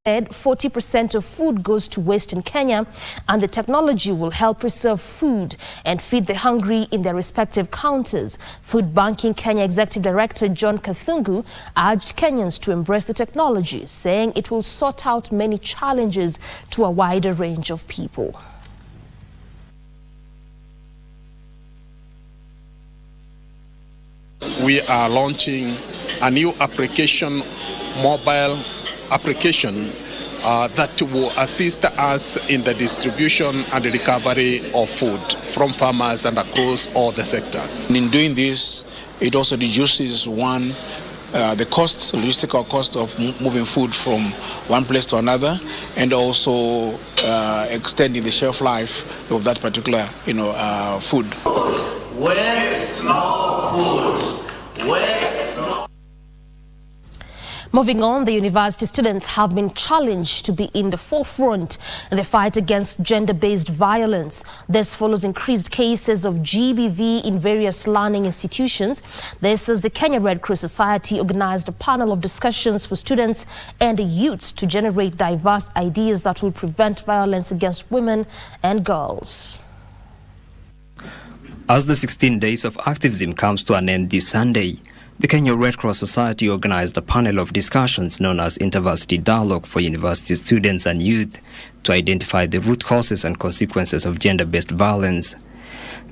40% of food goes to waste in Kenya, and the technology will help preserve food and feed the hungry in their respective counters. Food Banking Kenya Executive Director John Kathungu urged Kenyans to embrace the technology, saying it will sort out many challenges to a wider range of people. We are launching a new application, mobile application that will assist us in the distribution and the recovery of food from farmers and across all the sectors. In doing this, it also reduces the costs, logistical cost of moving food from one place to another, and also extending the shelf life of that particular food. Waste no food. Waste no. Moving on, the university students have been challenged to be in the forefront in the fight against gender-based violence. This follows increased cases of GBV in various learning institutions. This is the Kenya Red Cross Society organized a panel of discussions for students and the youths to generate diverse ideas that will prevent violence against women and girls. As the 16 days of activism comes to an end this Sunday, the Kenya Red Cross Society organized a panel of discussions known as InterVarsity Dialogue for university students and youth to identify the root causes and consequences of gender-based violence.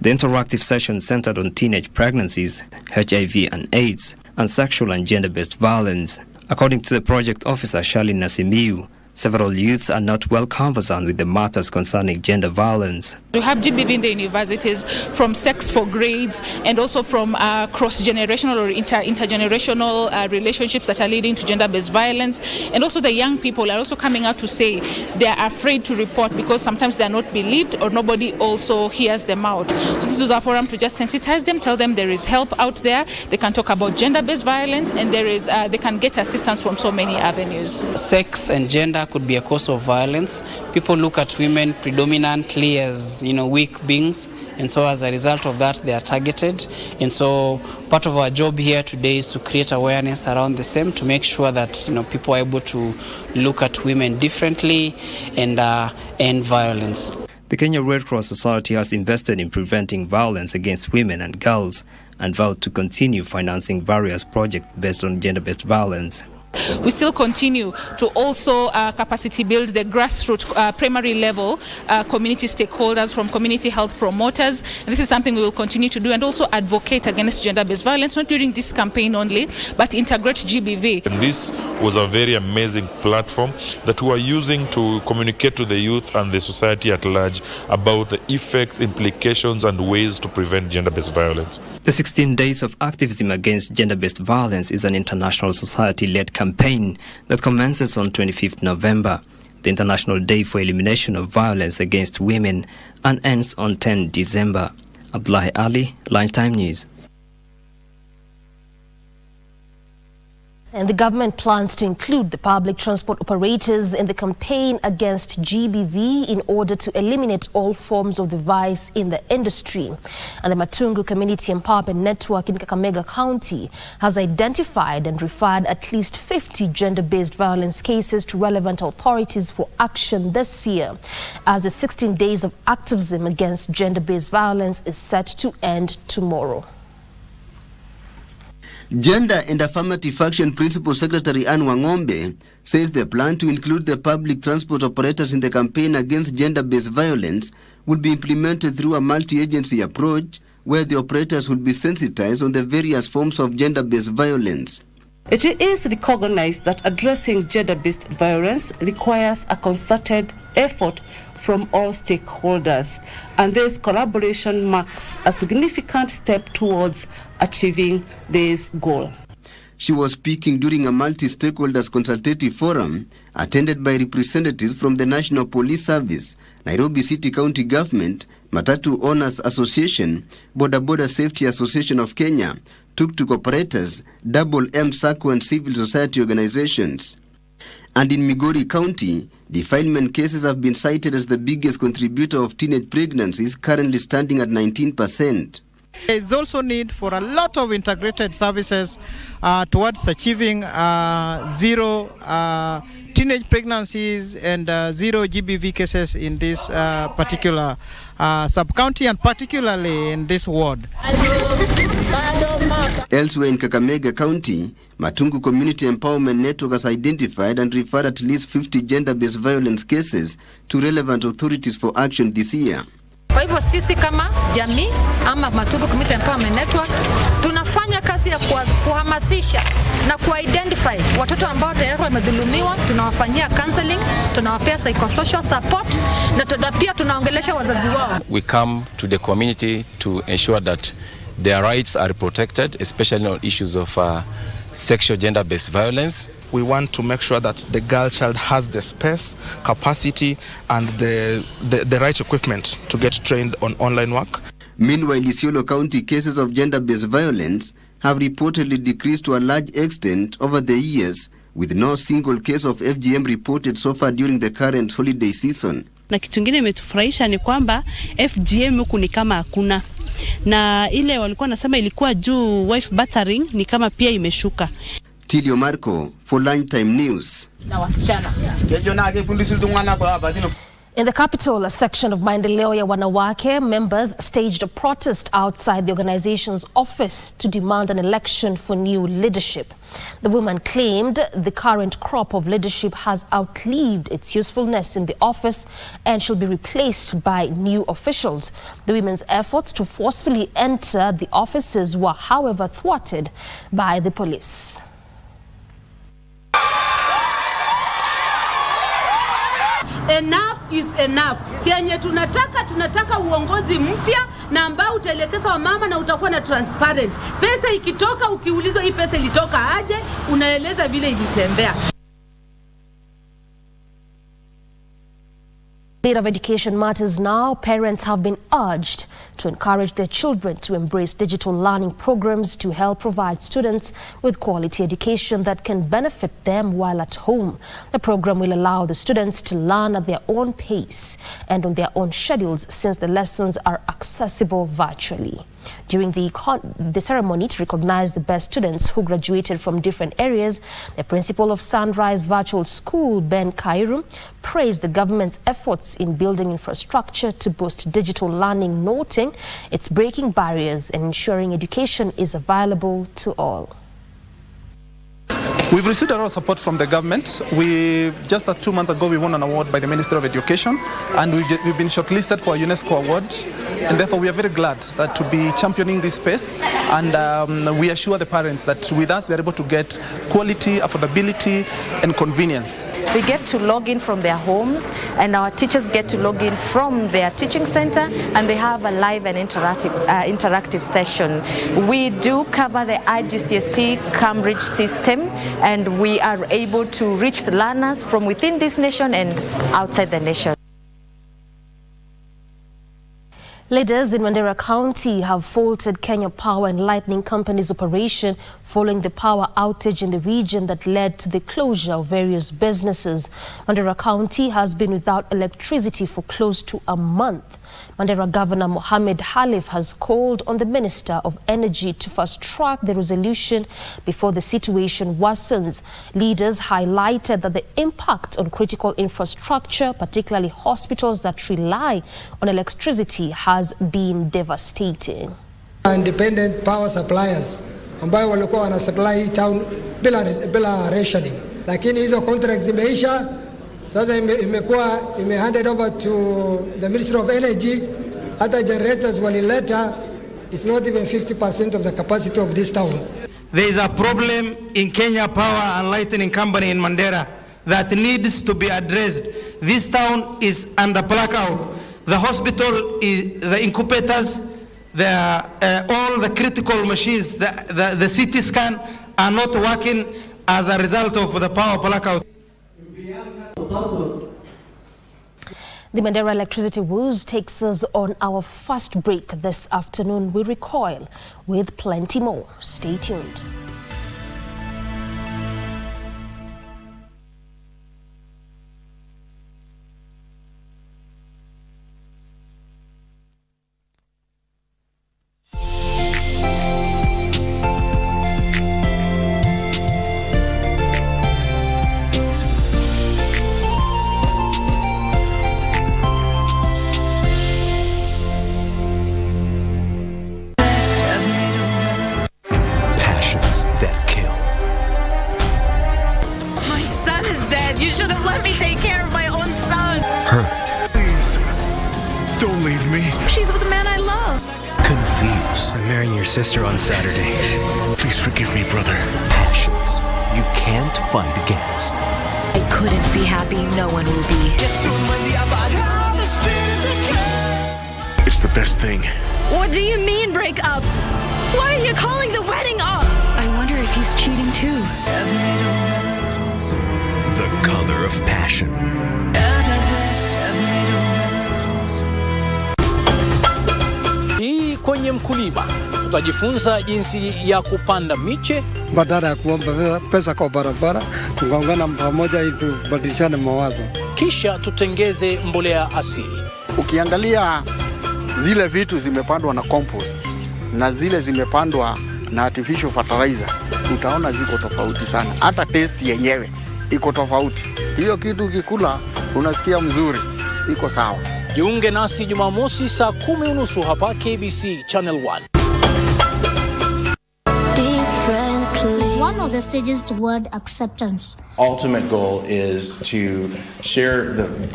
The interactive session centered on teenage pregnancies, HIV and AIDS, and sexual and gender-based violence. According to the project officer Charlene Nasimiu, several youths are not well conversant with the matters concerning gender violence. We have GBV in the universities from sex for grades and also from cross-generational or intergenerational relationships that are leading to gender-based violence. And also the young people are also coming out to say they are afraid to report because sometimes they are not believed or nobody also hears them out. So this is our forum to just sensitize them, tell them there is help out there. They can talk about gender-based violence and they can get assistance from so many avenues. Sex and gender could be a cause of violence. People look at women predominantly as weak beings, and so as a result of that they are targeted. And so part of our job here today is to create awareness around the same, to make sure that people are able to look at women differently and end violence. The Kenya Red Cross Society has invested in preventing violence against women and girls and vowed to continue financing various projects based on gender-based violence. We still continue to also capacity build the grassroots primary level community stakeholders from community health promoters. And this is something we will continue to do, and also advocate against gender-based violence, not during this campaign only, but integrate GBV. And this was a very amazing platform that we are using to communicate to the youth and the society at large about the effects, implications, and ways to prevent gender-based violence. The 16 Days of Activism Against Gender-Based Violence is an international society-led campaign that commences on 25th November, the International Day for Elimination of Violence Against Women, and ends on 10 December. Abdullahi Ali, Lunchtime News. And the government plans to include the public transport operators in the campaign against GBV in order to eliminate all forms of the vice in the industry. And the Matungu Community Empowerment Network in Kakamega County has identified and referred at least 50 gender-based violence cases to relevant authorities for action this year, as the 16 days of activism against gender-based violence is set to end tomorrow. Gender and Affirmative Action Principal Secretary Anne Wangombe says the plan to include the public transport operators in the campaign against gender-based violence would be implemented through a multi-agency approach where the operators would be sensitized on the various forms of gender-based violence. It is recognized that addressing gender-based violence requires a concerted effort from all stakeholders, and this collaboration marks a significant step towards achieving this goal. She was speaking during a multi-stakeholders consultative forum attended by representatives from the National Police Service, Nairobi City County Government, Matatu Owners Association, Boda Boda Safety Association of Kenya, tuk-tuk operators, Double M Sacco and civil society organizations. And in Migori County, defilement cases have been cited as the biggest contributor of teenage pregnancies, currently standing at 19%. There is also need for a lot of integrated services towards achieving zero teenage pregnancies and zero GBV cases in this particular sub-county, and particularly in this ward. Elsewhere in Kakamega County, Matungu Community Empowerment Network has identified and referred at least 50 gender-based violence cases to relevant authorities for action this year. Kwa hivyo sisi kama jamii ama Matungu Community Empowerment Network tunafanya kazi ya kuhamasisha na kuidentify watoto ambao tayari wamedhulumiwa, tunawafanyia counseling, tunawapea psychosocial support na pia tunaongelesha wazazi wao. We come to the community to ensure that their rights are protected, especially on issues of sexual gender-based violence. We want to make sure that the girl child has the space, capacity, and the right equipment to get trained on online work. Meanwhile, Isiolo County cases of gender-based violence have reportedly decreased to a large extent over the years, with no single case of FGM reported so far during the current holiday season. Na kitu kingine imetufurahisha ni kwamba FGM huku ni kama hakuna. Na ile walikuwa nasema ilikuwa juu wife battering ni kama pia imeshuka. Tilio Marco for Lunchtime News. In the capital, a section of Mandera ya Wanawake members staged a protest outside the organization's office to demand an election for new leadership. The women claimed the current crop of leadership has outlived its usefulness in the office and shall be replaced by new officials. The women's efforts to forcefully enter the offices were, however, thwarted by the police. Enough is enough. Kenye tunataka uongozi mpya na ambao utaelekeza wa mama na utakuwa na transparent. Pesa ikitoka ukiulizwa hii pesa ilitoka aje, unaeleza vile ilitembea. State of education matters now. Parents have been urged to encourage their children to embrace digital learning programs to help provide students with quality education that can benefit them while at home. The program will allow the students to learn at their own pace and on their own schedules, since the lessons are accessible virtually. During the ceremony to recognize the best students who graduated from different areas, the principal of Sunrise Virtual School, Ben Kairu, praised the government's efforts in building infrastructure to boost digital learning, noting it's breaking barriers and ensuring education is available to all. We've received a lot of support from the government. Just 2 months ago, we won an award by the Ministry of Education, and we've been shortlisted for a UNESCO award. And therefore, we are very glad that to be championing this space, and we assure the parents that with us, they're able to get quality, affordability, and convenience. They get to log in from their homes, and our teachers get to log in from their teaching center, and they have a live and interactive session. We do cover the IGCSE Cambridge system, and we are able to reach the learners from within this nation and outside the nation. Leaders in Mandera County have faulted Kenya Power and Lightning Company's operation following the power outage in the region that led to the closure of various businesses. Mandera County has been without electricity for close to a month. Mandera Governor Mohamed Halif has called on the Minister of Energy to fast-track the resolution before the situation worsens. Leaders highlighted that the impact on critical infrastructure, particularly hospitals that rely on electricity, has been devastating. Independent power suppliers ambayo walikuwa wana supply hii town bila rationing, lakini hizo contracts zimeisha. Sasa imekuwa handed over to the Ministry of Energy. Hata generators walileta, it's not even 50% of the capacity of this town. There is a problem in Kenya Power and Lightning Company in Mandera that needs to be addressed. This town is under blackout. The hospital, the incubators, all the critical machines, the CT scan are not working as a result of the power blackout. The Mandera electricity woes takes us on our first break this afternoon. We recoil with plenty more. Stay tuned. You should have let me take care of my own son. Hurt. Please, don't leave me. She's with the man I love. Confused. I'm marrying your sister on Saturday. Please forgive me, brother. Passions you can't fight against. I couldn't be happy, no one will be. It's the best thing. What do you mean break up? Why are you calling the wedding off? I wonder if he's cheating too. The color of passion. Hii kwenye mkulima tutajifunza jinsi ya kupanda miche badala ya kuomba pesa kwa barabara, tukaungana pamoja ili tubadilishane mawazo. Kisha tutengeze mbolea asili. Ukiangalia zile vitu zimepandwa na compost na zile zimepandwa na artificial fertilizer, utaona ziko tofauti sana. Hata taste yenyewe iko tofauti. Hiyo kitu ukikula unasikia mzuri, iko sawa. Jiunge nasi Jumamosi saa 10:30 hapa KBC Channel 1. It's one of the stages toward acceptance. Ultimate goal is to share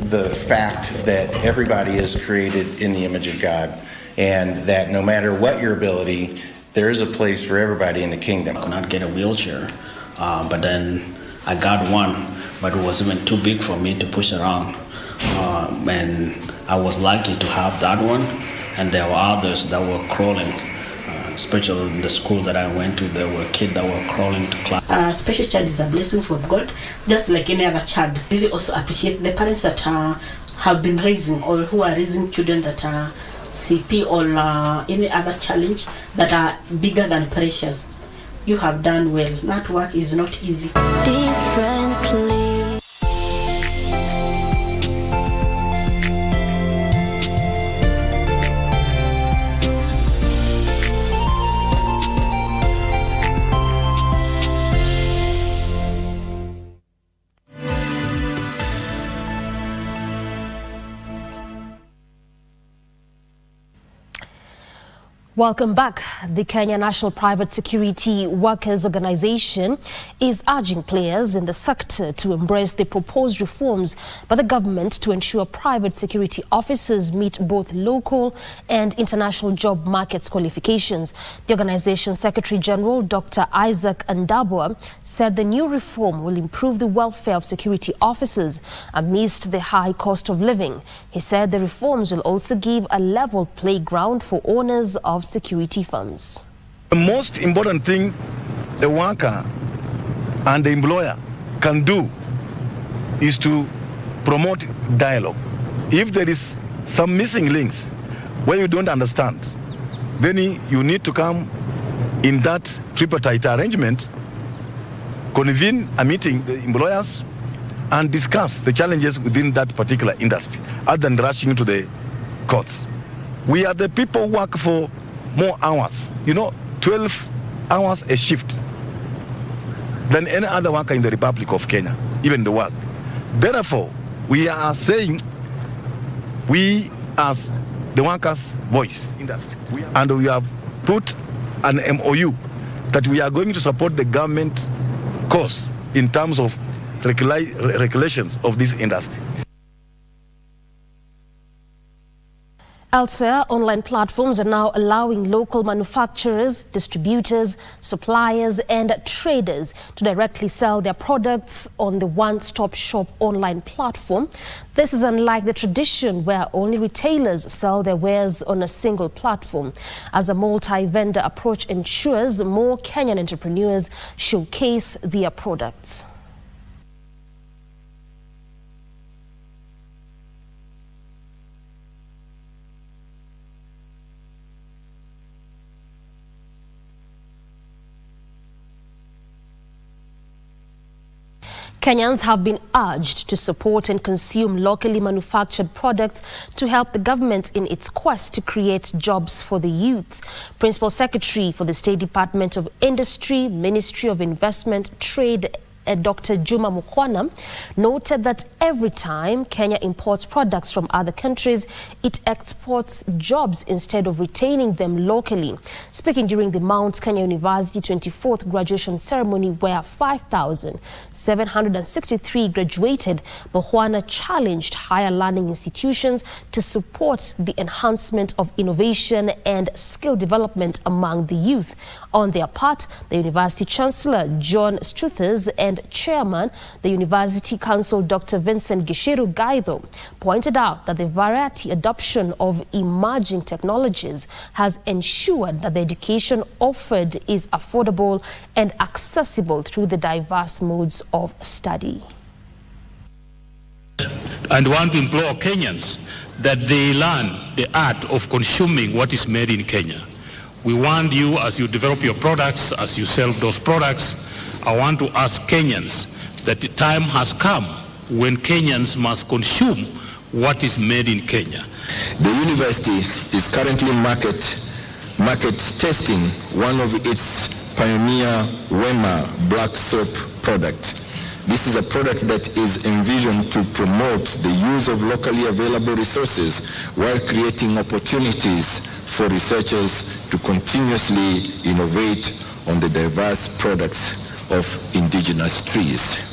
the fact that everybody is created in the image of God, and that no matter what your ability, there is a place for everybody in the kingdom. I could not get a wheelchair, but then I got one, but it was even too big for me to push around. And I was lucky to have that one, and there were others that were crawling. Especially in the school that I went to, there were kids that were crawling to class. Special child is a blessing from God, just like any other child. Really also appreciate the parents that have been raising or who are raising children that are CP or any other challenge that are bigger than precious. You have done well. That work is not easy. Differently. Welcome back. The Kenya National Private Security Workers Organization is urging players in the sector to embrace the proposed reforms by the government to ensure private security officers meet both local and international job markets qualifications. The organization's Secretary General, Dr. Isaac Ndabwa, said the new reform will improve the welfare of security officers amidst the high cost of living. He said the reforms will also give a level playground for owners of security firms. The most important thing the worker and the employer can do is to promote dialogue. If there is some missing links where you don't understand, then you need to come in that tripartite arrangement, convene a meeting, the employers, and discuss the challenges within that particular industry, other than rushing to the courts. We are the people who work for more hours, 12 hours a shift than any other worker in the Republic of Kenya, even the world. Therefore, we are saying we as the workers' voice industry, and we have put an MOU that we are going to support the government course in terms of regulations of this industry. Elsewhere, online platforms are now allowing local manufacturers, distributors, suppliers and traders to directly sell their products on the one-stop shop online platform. This is unlike the tradition where only retailers sell their wares on a single platform, as a multi-vendor approach ensures more Kenyan entrepreneurs showcase their products. Kenyans have been urged to support and consume locally manufactured products to help the government in its quest to create jobs for the youth. Principal Secretary for the State Department of Industry, Ministry of Investment, Trade Dr. Juma Mukhwana, noted that every time Kenya imports products from other countries, it exports jobs instead of retaining them locally. Speaking during the Mount Kenya University 24th graduation ceremony, where 5,763 graduated, Mukhwana challenged higher learning institutions to support the enhancement of innovation and skill development among the youth. On their part, the University Chancellor John Struthers and Chairman, the University Council Dr. Vincent Gishiru Gaidho, pointed out that the variety adoption of emerging technologies has ensured that the education offered is affordable and accessible through the diverse modes of study. And want to implore Kenyans that they learn the art of consuming what is made in Kenya. We want you, as you develop your products, as you sell those products, I want to ask Kenyans that the time has come when Kenyans must consume what is made in Kenya. The university is currently market testing one of its pioneer Wema black soap product. This is a product that is envisioned to promote the use of locally available resources while creating opportunities for researchers to continuously innovate on the diverse products of indigenous trees.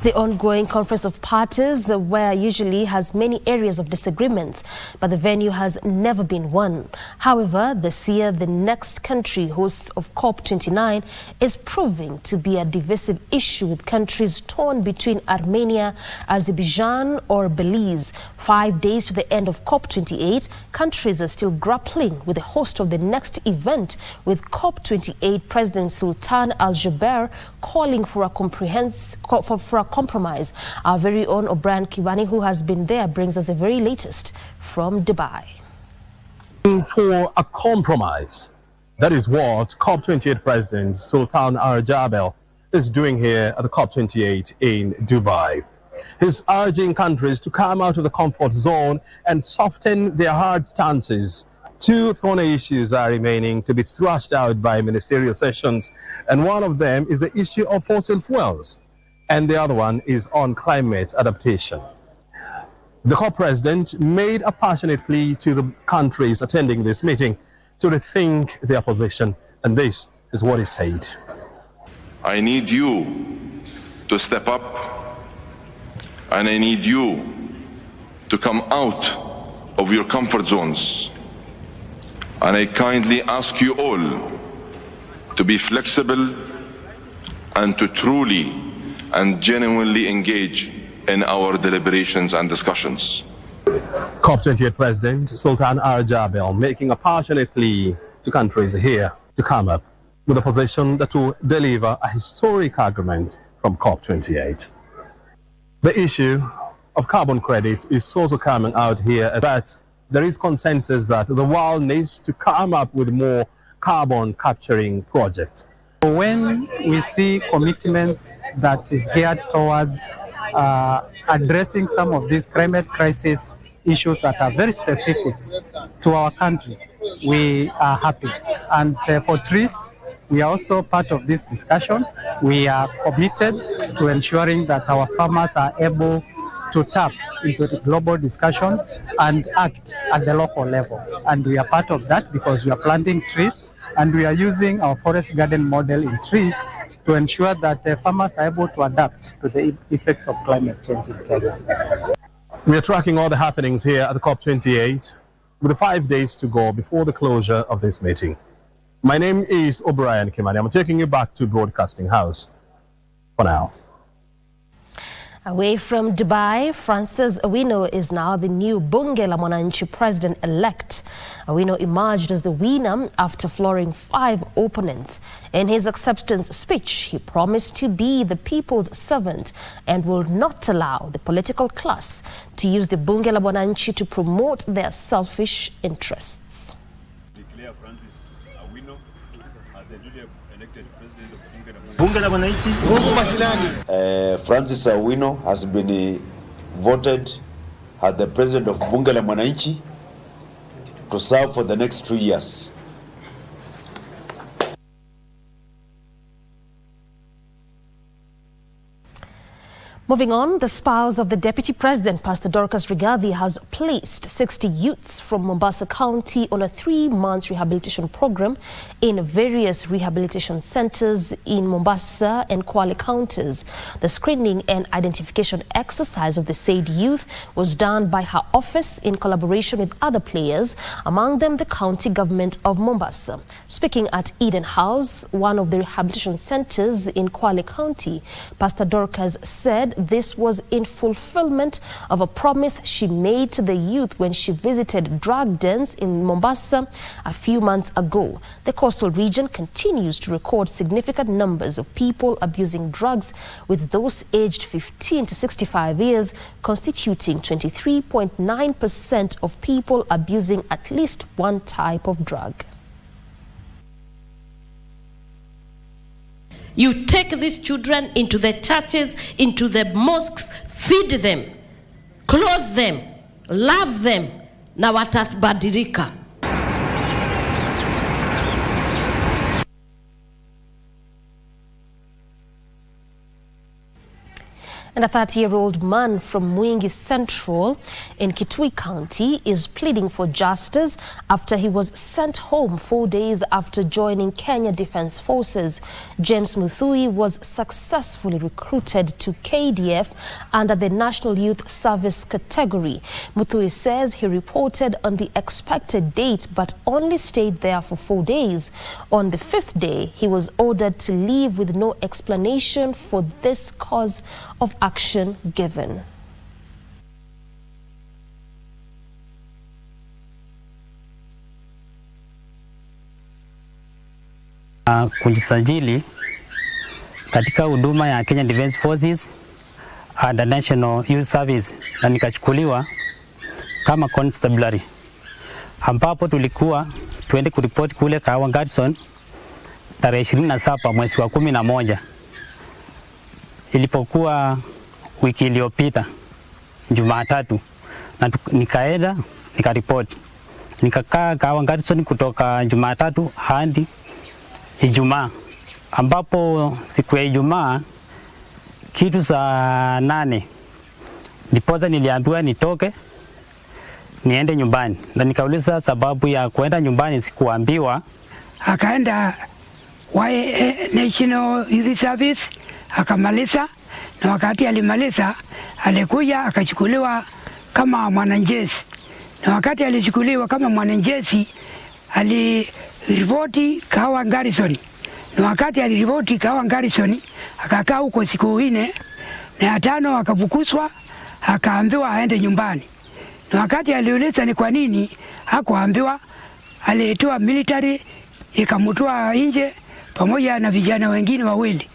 The ongoing Conference of Parties, where usually has many areas of disagreements, but the venue has never been one. However, this year, the next country host of COP29 is proving to be a divisive issue, with countries torn between Armenia, Azerbaijan or Belize. 5 days to the end of COP28, countries are still grappling with the host of the next event, with COP28 President Sultan Al Jaber calling for a compromise. Our very own O'Brien Kiwani, who has been there, brings us the very latest from Dubai. For a compromise. That is what COP28 President Sultan Al Jaber is doing here at the COP28 in Dubai. He's urging countries to come out of the comfort zone and soften their hard stances. Two thorny issues are remaining to be thrashed out by ministerial sessions, and one of them is the issue of fossil fuels, and the other one is on climate adaptation. The COP president made a passionate plea to the countries attending this meeting to rethink their position, and this is what he said. I need you to step up, and I need you to come out of your comfort zones. And I kindly ask you all to be flexible and to truly and genuinely engage in our deliberations and discussions. COP28 President Sultan Al Jaber making a passionate plea to countries here to come up with a position that will deliver a historic agreement from COP28. The issue of carbon credit is also coming out here, but there is consensus that the world needs to come up with more carbon capturing projects. When we see commitments that is geared towards addressing some of these climate crisis issues that are very specific to our country, we are happy. And for trees, we are also part of this discussion. We are committed to ensuring that our farmers are able to tap into the global discussion and act at the local level. And we are part of that because we are planting trees, and we are using our forest garden model in trees to ensure that farmers are able to adapt to the effects of climate change in Kenya. We are tracking all the happenings here at the COP28 with 5 days to go before the closure of this meeting. My name is O'Brien Kimani. I'm taking you back to Broadcasting House for now. Away from Dubai, Francis Awino is now the new Bunge la Mwananchi president-elect. Awino emerged as the winner after flooring 5 opponents. In his acceptance speech, he promised to be the people's servant and will not allow the political class to use the Bunge la Mwananchi to promote their selfish interests. Declare Francis Awino as the newly elected president of Bunge la Mwananchi. Francis Awino has been voted as the president of Bunge la Mwananchi to serve for the next 2 years. Moving on, the spouse of the Deputy President, Pastor Dorcas Rigathi, has placed 60 youths from Mombasa County on a 3-month rehabilitation program in various rehabilitation centers in Mombasa and Kwale counties. The screening and identification exercise of the said youth was done by her office in collaboration with other players, among them the county government of Mombasa. Speaking at Eden House, one of the rehabilitation centers in Kwale County, Pastor Dorcas said this was in fulfillment of a promise she made to the youth when she visited drug dens in Mombasa a few months ago. The coastal region continues to record significant numbers of people abusing drugs, with those aged 15 to 65 years constituting 23.9% of people abusing at least one type of drug. You take these children into the churches, into the mosques, feed them, clothe them, love them, na watabadilika. And a 30-year-old man from Mwingi Central in Kitui County is pleading for justice after he was sent home 4 days after joining Kenya Defence Forces. James Muthui was successfully recruited to KDF under the National Youth Service category. Muthui says he reported on the expected date but only stayed there for 4 days. On the 5th day, he was ordered to leave with no explanation for this cause of action given. Kujisajili katika huduma ya Kenya Defence Forces and the National Youth Service, na nikachukuliwa kama constabulary, ambapo tulikuwa tuende kuripoti kule Kawa Garrison tarehe 27 mwezi wa 11. Ilipokuwa wiki iliyopita Jumatatu, na nikaenda nikaripoti. Nikakaa Kawa Garrison kutoka Jumatatu hadi Ijumaa, ambapo siku ya Ijumaa kitu saa 8 ndiposa niliambiwa nitoke niende nyumbani, na nikauliza sababu ya kuenda nyumbani. Sikuambiwa. Akaenda National Youth Service akamaliza, na wakati alimaliza alikuja akachukuliwa kama mwanajeshi, na wakati alichukuliwa kama mwanajeshi aliripoti Kawa Garrison, na wakati aliripoti Kawa Garrison akakaa huko siku 4, na ya 5 akafukuzwa, akaambiwa aende nyumbani. Na wakati aliuliza ni kwa nini, hakuambiwa. Aliitwa military ikamtoa nje pamoja na vijana wengine wawili.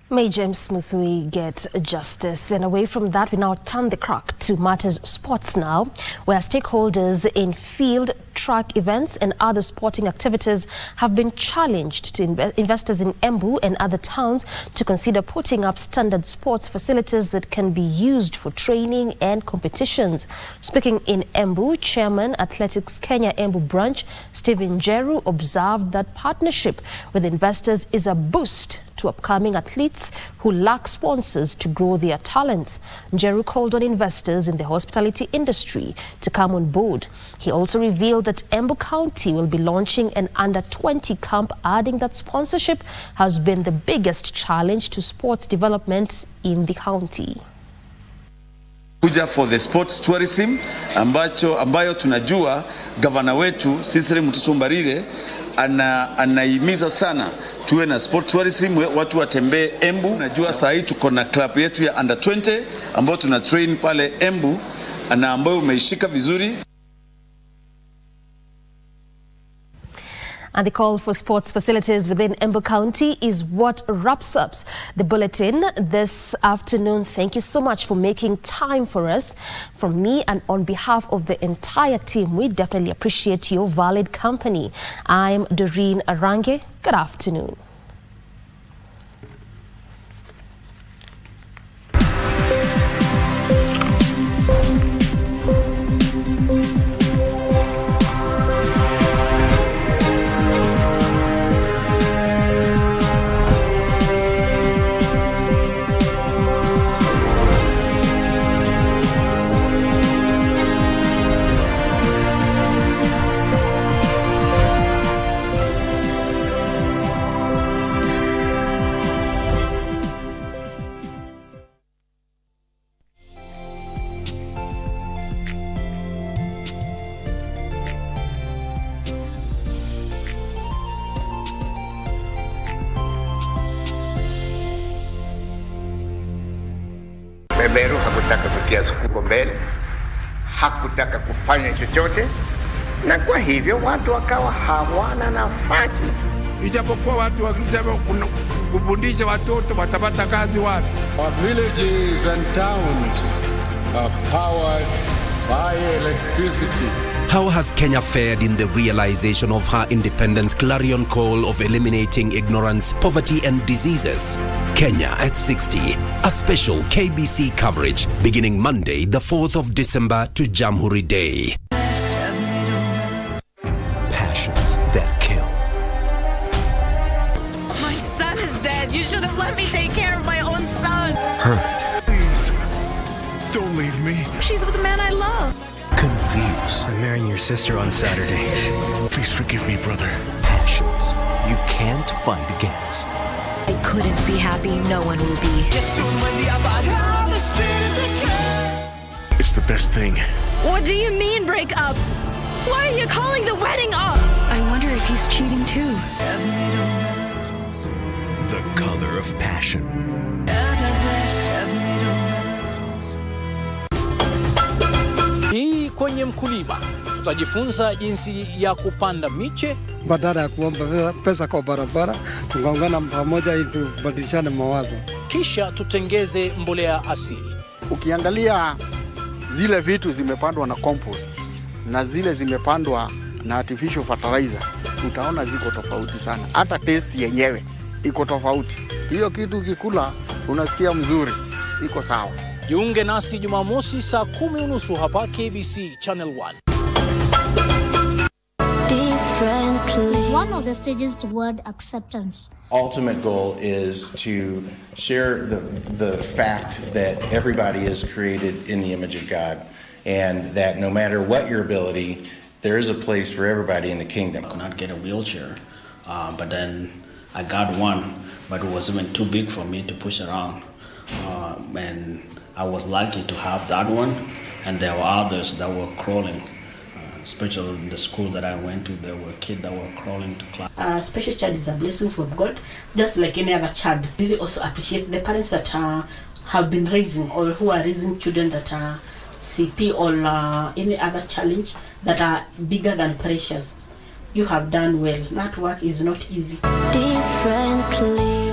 May James Muthui get justice. And away from that, we now turn the crack to matters sports now, where stakeholders in field, track events and other sporting activities have been challenged to investors in Embu and other towns to consider putting up standard sports facilities that can be used for training and competitions. Speaking in Embu, Chairman Athletics Kenya Embu branch Stephen Jeru observed that partnership with investors is a boost to upcoming athletes who lack sponsors to grow their talents. Jeru called on investors in the hospitality industry to come on board. He also revealed that Embu County will be launching an under-20 camp, adding that sponsorship has been the biggest challenge to sports development in the county. Kuja for the sports tourism ambayo tunajua gavana wetu Cecily Mutito Mbarire anaimiza sana tuwe na sport tourism, watu watembee Embu. Najua saa hii tuko na club yetu ya under 20 ambayo tuna train pale Embu na ambayo umeishika vizuri. And the call for sports facilities within Embu County is what wraps up the bulletin this afternoon. Thank you so much for making time for us. From me and on behalf of the entire team, we definitely appreciate your valid company. I'm Doreen Arange. Good afternoon. hakutaka kutia sukuko mbele, hakutaka kufanya chochote, na kwa hivyo watu wakawa hawana nafasi. Ijapokuwa watu wakisema kufundisha watoto watapata kazi wapi? Our villages and towns are powered by electricity. How has Kenya fared in the realization of her independence clarion call of eliminating ignorance, poverty and diseases? Kenya at 60. A special KBC coverage beginning Monday, the 4th of December to Jamhuri Day. Passions that kill. My son is dead. You should have let me take care of my own son. Hurt. Please, don't leave me. She's with the man I love. Confused. I'm marrying your sister on Saturday. Please forgive me, brother. Passions you can't fight against. I couldn't be happy. No one will be. It's the best thing. What do you mean break up? Why are you calling the wedding off? I wonder if he's cheating too. The color of passion. Hii kwenye mkulima tutajifunza jinsi ya kupanda miche badala ya kuomba pesa kwa barabara, tukaungana pamoja ili tubadilishane mawazo. Kisha tutengeze mbolea asili. Ukiangalia zile vitu zimepandwa na compost na zile zimepandwa na artificial fertilizer, utaona ziko tofauti sana. Hata taste yenyewe iko tofauti. Hiyo kitu ukikula unasikia mzuri, iko sawa. Jiunge nasi Jumamosi saa 10:30 hapa KBC Channel 1. Differently. One of the stages toward acceptance. Ultimate goal is to share the fact that everybody is created in the image of God, and that no matter what your ability, there is a place for everybody in the kingdom. I could not get a wheelchair, but then I got one, but it was even too big for me to push around. And I was lucky to have that one, and there were others that were crawling. Especially in the school that I went to, there were kids that were crawling to class. Special child is a blessing from God, just like any other child. Really also appreciate the parents that have been raising or who are raising children that are CP or any other challenge that are bigger than precious. You have done well. That work is not easy. Differently.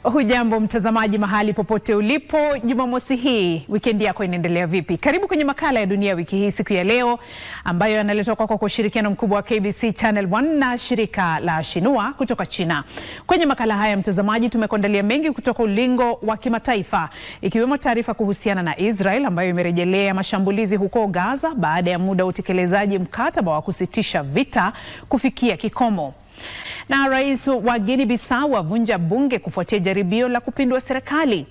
Hujambo mtazamaji mahali popote ulipo, Jumamosi hii, wikendi yako inaendelea vipi? Karibu kwenye makala ya dunia wiki hii siku ya leo, ambayo yanaletwa kwako kwa ushirikiano mkubwa wa KBC Channel 1 na shirika la Shinua kutoka China. Kwenye makala haya mtazamaji, tumekuandalia mengi kutoka ulingo wa kimataifa, ikiwemo taarifa kuhusiana na Israel ambayo imerejelea mashambulizi huko Gaza baada ya muda wa utekelezaji mkataba wa kusitisha vita kufikia kikomo. Na rais wa Guinea Bissau wavunja bunge kufuatia jaribio la kupindua serikali.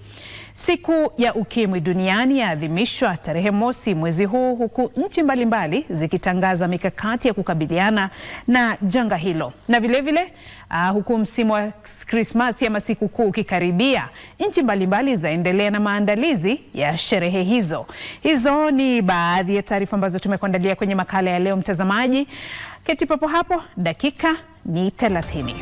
Siku ya ukimwi duniani yaadhimishwa tarehe mosi mwezi huu, huku nchi mbalimbali zikitangaza mikakati ya kukabiliana na janga hilo. Na vilevile huku msimu wa Krismasi ama sikukuu ukikaribia, nchi mbalimbali zaendelea na maandalizi ya sherehe hizo. Hizo ni baadhi ya taarifa ambazo tumekuandalia kwenye makala ya leo mtazamaji. Keti papo hapo, dakika ni 30.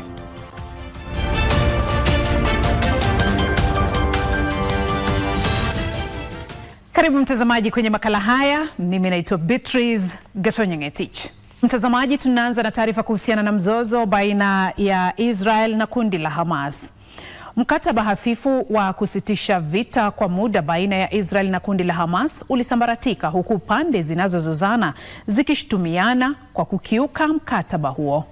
Karibu mtazamaji kwenye makala haya. Mimi naitwa Beatrice Gatonyengetich. Mtazamaji, tunaanza na taarifa kuhusiana na mzozo baina ya Israel na kundi la Hamas. Mkataba hafifu wa kusitisha vita kwa muda baina ya Israel na kundi la Hamas ulisambaratika, huku pande zinazozozana zikishtumiana kwa kukiuka mkataba huo.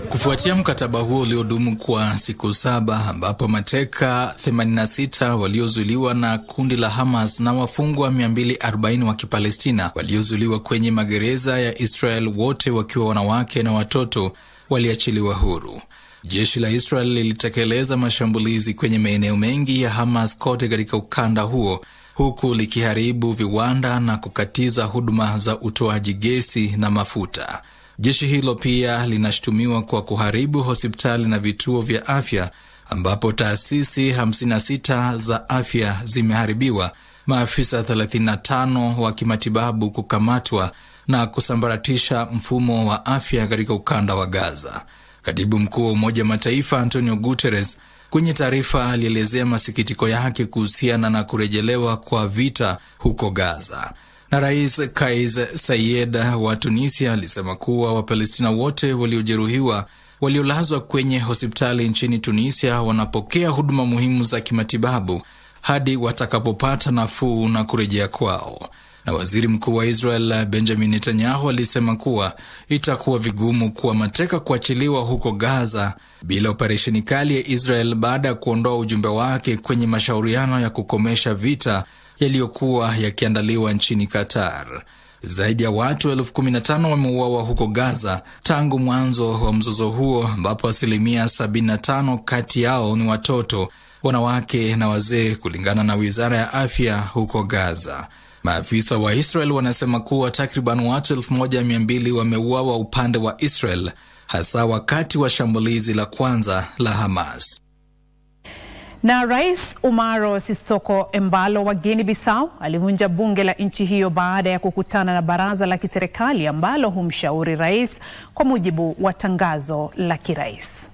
Kufuatia mkataba huo uliodumu kwa siku 7, ambapo mateka 86 waliozuiliwa na kundi la Hamas na wafungwa 240 wa Kipalestina waliozuiliwa kwenye magereza ya Israel, wote wakiwa wanawake na watoto, waliachiliwa huru. Jeshi la Israel lilitekeleza mashambulizi kwenye maeneo mengi ya Hamas kote katika ukanda huo, huku likiharibu viwanda na kukatiza huduma za utoaji gesi na mafuta. Jeshi hilo pia linashutumiwa kwa kuharibu hospitali na vituo vya afya, ambapo taasisi 56 za afya zimeharibiwa, maafisa 35 wa kimatibabu kukamatwa na kusambaratisha mfumo wa afya katika ukanda wa Gaza. Katibu mkuu wa Umoja Mataifa Antonio Guterres kwenye taarifa alielezea masikitiko yake kuhusiana na kurejelewa kwa vita huko Gaza. Na Rais Kais Saied wa Tunisia alisema kuwa Wapalestina wote waliojeruhiwa waliolazwa kwenye hospitali nchini Tunisia wanapokea huduma muhimu za kimatibabu hadi watakapopata nafuu na kurejea kwao. Na waziri mkuu wa Israel Benjamin Netanyahu alisema kuwa itakuwa vigumu kwa mateka kuachiliwa huko Gaza bila operesheni kali ya Israel baada ya kuondoa ujumbe wake kwenye mashauriano ya kukomesha vita yaliyokuwa yakiandaliwa nchini Qatar. Zaidi ya watu 15,000 wameuawa huko Gaza tangu mwanzo wa mzozo huo, ambapo 75% kati yao ni watoto, wanawake na wazee, kulingana na Wizara ya Afya huko Gaza. Maafisa wa Israel wanasema kuwa takriban watu 1200 wameuawa upande wa Israel, hasa wakati wa shambulizi la kwanza la Hamas. Na Rais Umaro Sissoco Embalo wa Guinea Bissau alivunja bunge la nchi hiyo baada ya kukutana na baraza la kiserikali ambalo humshauri rais, kwa mujibu wa tangazo la kirais.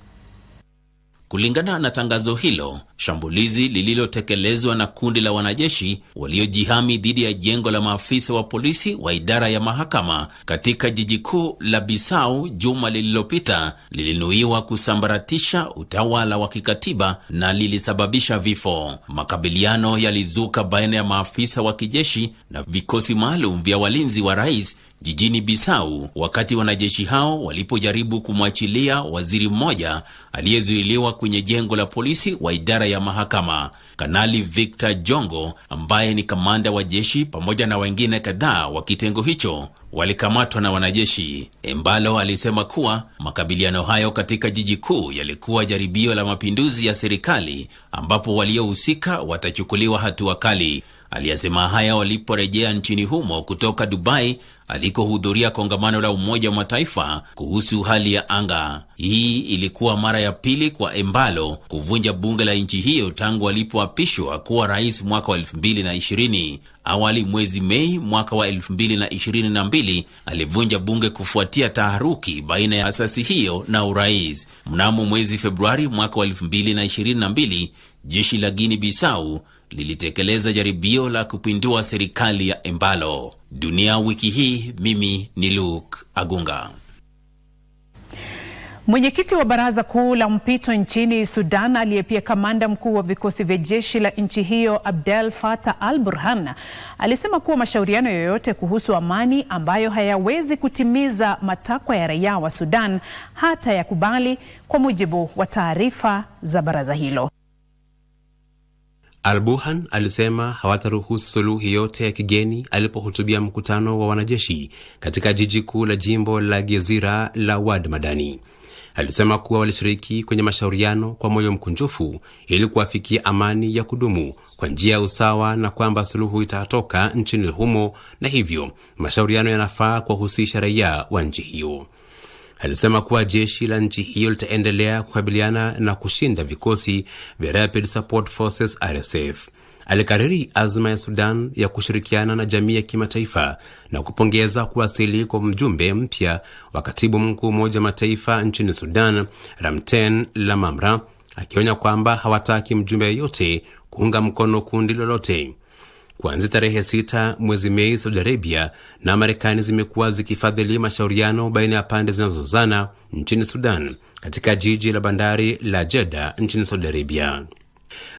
Kulingana na tangazo hilo, shambulizi lililotekelezwa na kundi la wanajeshi waliojihami dhidi ya jengo la maafisa wa polisi wa idara ya mahakama katika jiji kuu la Bissau juma lililopita lilinuiwa kusambaratisha utawala wa kikatiba na lilisababisha vifo. Makabiliano yalizuka baina ya maafisa wa kijeshi na vikosi maalum vya walinzi wa rais jijini Bissau wakati wanajeshi hao walipojaribu kumwachilia waziri mmoja aliyezuiliwa kwenye jengo la polisi wa idara ya mahakama. Kanali Victor Jongo, ambaye ni kamanda wa jeshi, pamoja na wengine kadhaa wa kitengo hicho walikamatwa na wanajeshi. Embalo alisema kuwa makabiliano hayo katika jiji kuu yalikuwa jaribio la mapinduzi ya serikali ambapo waliohusika watachukuliwa hatua kali. Aliyasema haya waliporejea nchini humo kutoka Dubai alikohudhuria kongamano la Umoja wa Mataifa kuhusu hali ya anga. Hii ilikuwa mara ya pili kwa Embalo kuvunja bunge la nchi hiyo tangu alipoapishwa kuwa rais mwaka wa 2020. Awali mwezi Mei mwaka wa 2022 alivunja bunge kufuatia taharuki baina ya asasi hiyo na urais. Mnamo mwezi Februari mwaka wa 2022, jeshi la Guinea Bissau lilitekeleza jaribio la kupindua serikali ya Embalo. Dunia Wiki Hii, mimi ni Luke Agunga. Mwenyekiti wa baraza kuu la mpito nchini Sudan aliyepia kamanda mkuu wa vikosi vya jeshi la nchi hiyo Abdel Fattah al-Burhan alisema kuwa mashauriano yoyote kuhusu amani ambayo hayawezi kutimiza matakwa ya raia wa Sudan hata yakubali, kwa mujibu wa taarifa za baraza hilo. Al-Burhan alisema hawataruhusu suluhu yote ya kigeni alipohutubia mkutano wa wanajeshi katika jiji kuu la jimbo la Gezira la Wad Madani. Alisema kuwa walishiriki kwenye mashauriano kwa moyo mkunjufu ili kuafikia amani ya kudumu kwa njia ya usawa na kwamba suluhu itatoka nchini humo na hivyo mashauriano yanafaa kuwahusisha raia wa nchi hiyo. Alisema kuwa jeshi la nchi hiyo litaendelea kukabiliana na kushinda vikosi vya Rapid Support Forces RSF. Alikariri azma ya Sudan ya kushirikiana na jamii ya kimataifa na kupongeza kuwasili kwa mjumbe mpya wa katibu mkuu Umoja wa Mataifa nchini Sudan, Ramten Lamamra, akionya kwamba hawataki mjumbe yeyote kuunga mkono kundi lolote. Kuanzia tarehe 6 mwezi Mei, Saudi Arabia na Marekani zimekuwa zikifadhili mashauriano baina ya pande zinazozana nchini Sudan katika jiji la bandari la Jeddah nchini Saudi Arabia.